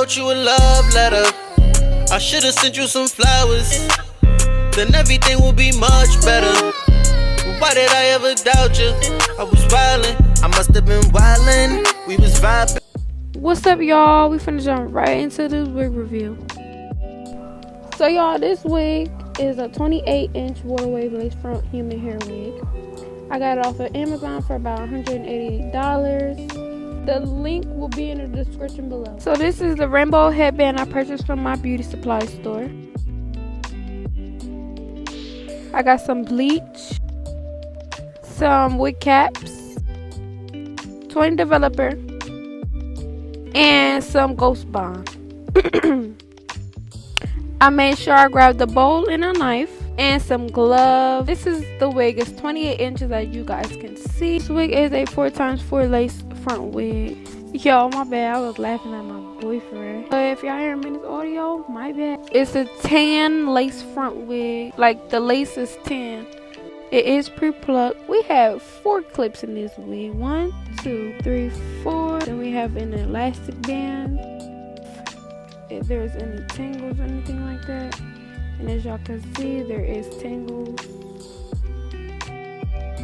wrote you a love letter. I should've sent you some flowers. Then everything will be much better. Why did I ever doubt you? I was wildin', I must have been wildin'. We was vibing. What's up, y'all? We finna jump right into this wig review. So, y'all, this wig is a 28-inch water wave lace front human hair wig. I got it off of Amazon for about $188. The link will be in the description below. So this is the rainbow headband I purchased from my beauty supply store. I got some bleach, some wig caps, 20 developer, and some ghost bond. I made sure I grabbed a bowl and a knife and some gloves. This is the wig. It's 28 inches as you guys can see. This wig is a 4x4 lace front wig. Yo, my bad. I was laughing at my boyfriend. But if y'all hear me in this audio, my bad. It's a tan lace front wig. Like, the lace is tan. It is pre-plucked. We have 4 clips in this wig. 1, 2, 3, 4. Then we have an elastic band. If there's any tangles or anything like that. And as y'all can see, there is tangles.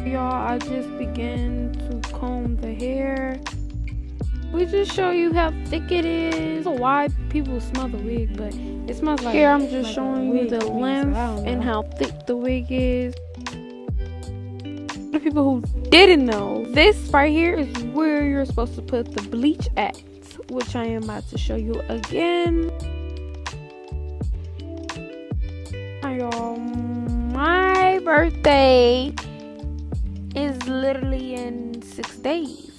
Y'all, I just began to comb the hair. We just show you how thick it is. Why people smell the wig, but it smells like. Here I'm just showing you the length and how thick the wig is. For people who didn't know, this right here is where you're supposed to put the bleach at, which I am about to show you again. Y'all, my birthday is literally in 6 days.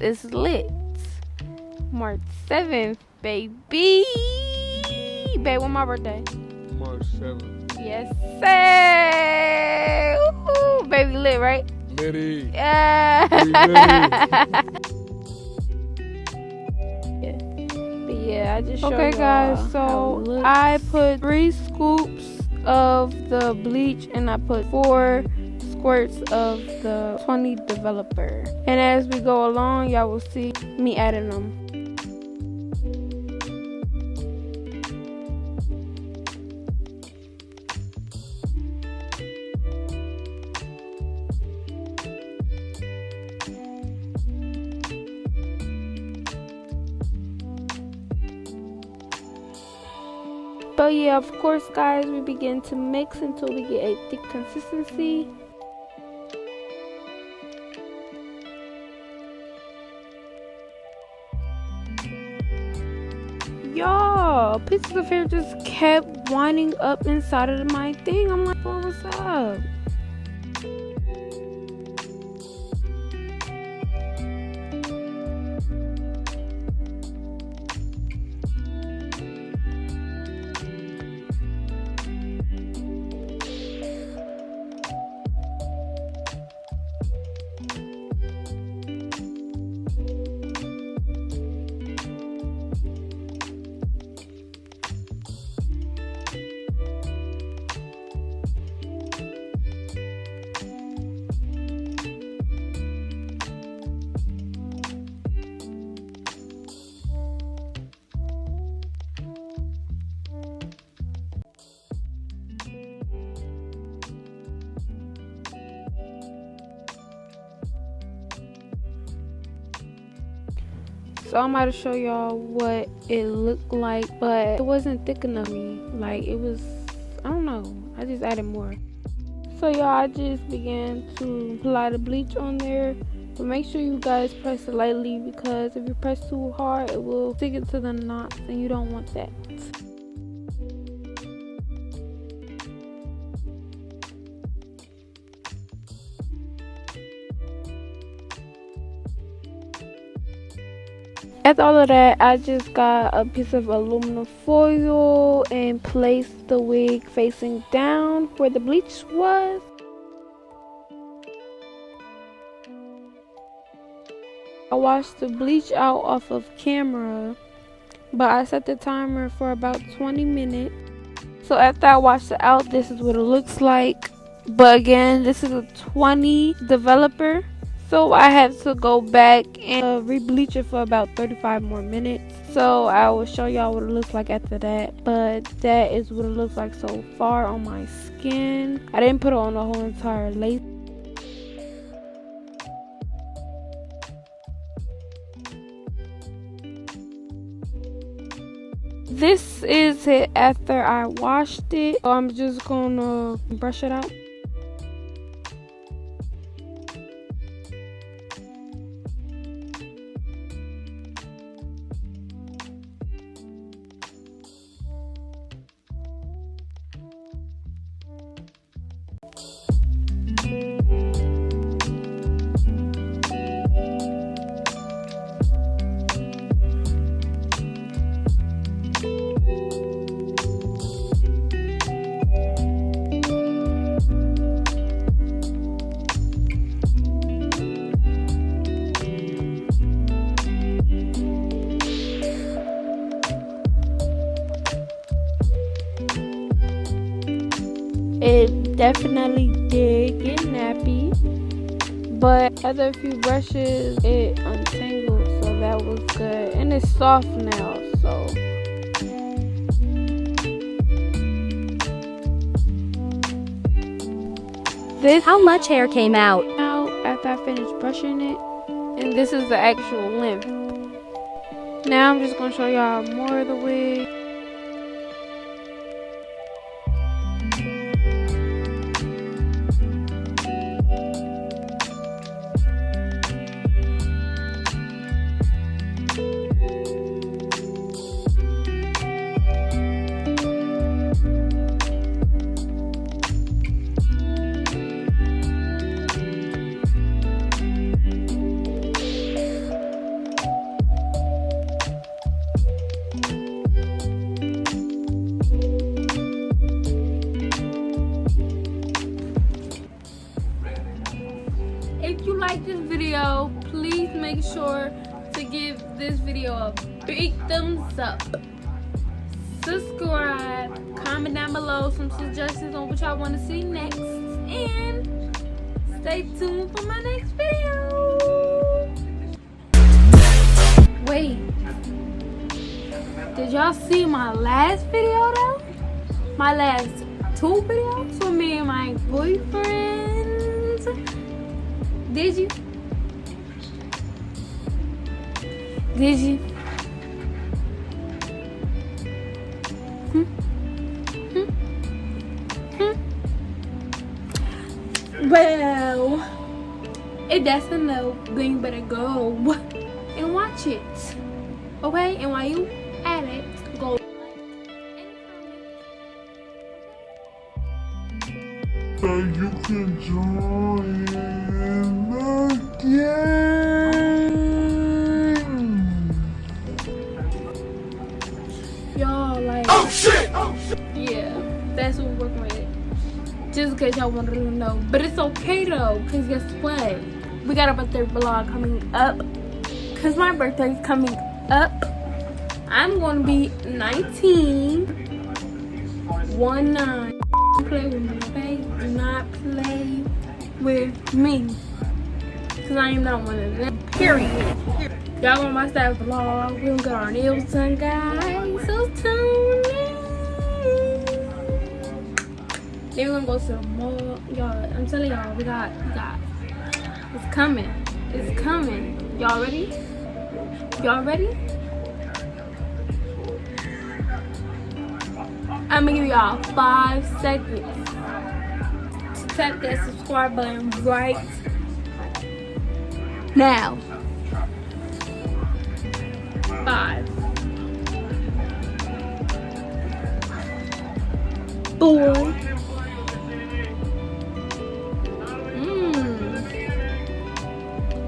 It's lit. March 7th, baby. Babe, when my birthday? March 7th. Yes, sir. Ooh, baby lit, right? Litty. Yeah. Yeah, I just showed okay, guys. So I put 3 scoops of the bleach and I put 4 squirts of the 20 developer. And as we go along, y'all will see me adding them. But yeah, of course, guys, we begin to mix until we get a thick consistency. Y'all, pieces of hair just kept winding up inside of my thing. I'm like, well, what's up? So I'm about to show y'all what it looked like, but it wasn't thick enough for me. Like, it was, I don't know, I just added more. So y'all, I just began to apply the bleach on there, but make sure you guys press it lightly, because if you press too hard, it will stick it to the knots and you don't want that. After all of that, I just got a piece of aluminum foil and placed the wig facing down where the bleach was. I washed the bleach out off of camera, but I set the timer for about 20 minutes. So after I washed it out, this is what it looks like. But again, this is a 20 developer. So I have to go back and re-bleach it for about 35 more minutes. So I will show y'all what it looks like after that. But that is what it looks like so far on my skin. I didn't put it on the whole entire lace. This is it after I washed it. So I'm just gonna brush it out. It definitely did get nappy, but after a few brushes it untangled, so that was good. And it's soft now, so this How much hair came out? now after I finished brushing it, and this is the actual length. Now I'm just gonna show y'all more of the wig. If you like this video, please make sure to give this video a big thumbs up. Subscribe, comment down below some suggestions on what y'all want to see next, and stay tuned for my next video. Wait, did y'all see my last video though? My last 2 videos with me and my boyfriend? Did you? Did you? Well, if that's a no, then you better go and watch it. Okay? And while you at it, go like and comment. So you can join the game. Y'all like, Oh shit! Oh shit! yeah, that's what we're working with. Just in case y'all want to know. But it's okay though, because guess what? We got a birthday vlog coming up. Because my birthday is coming up. I'm going to be 19. 19. Play with me, okay? Do not play with me. Because I am not one of them. Period. Y'all gonna watch that vlog. We're gonna get our nails done, guys. So tune in. Then we're gonna go to the mall. Y'all, I'm telling y'all, we got. It's coming. It's coming. Y'all ready? Y'all ready? I'm gonna give y'all 5 seconds to tap that subscribe button right now. 5, 4.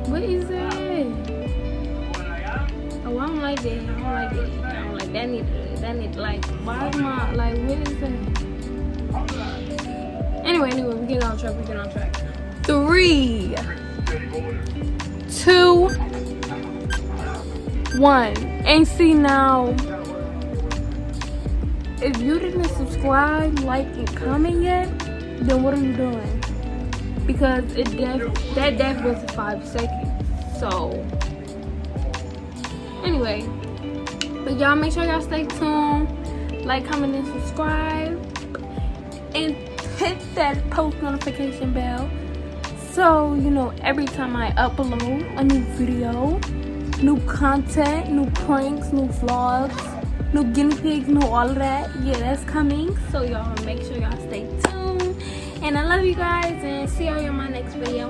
What is that? Oh, I don't like that. I don't like that. I don't like that. That need like, why is my, like, what is that? Anyway, we get on track. 3, 2, 1. And see now, if you didn't subscribe, like, and comment yet, then what are you doing? Because that death was 5 seconds. So anyway, But y'all make sure y'all stay tuned. Like, comment, and subscribe. And hit that post notification bell. So, you know, every time I upload a new video, new content, new pranks, new vlogs, new guinea pigs, new all of that. Yeah, that's coming. So y'all make sure y'all stay tuned. And I love you guys and see y'all in my next video.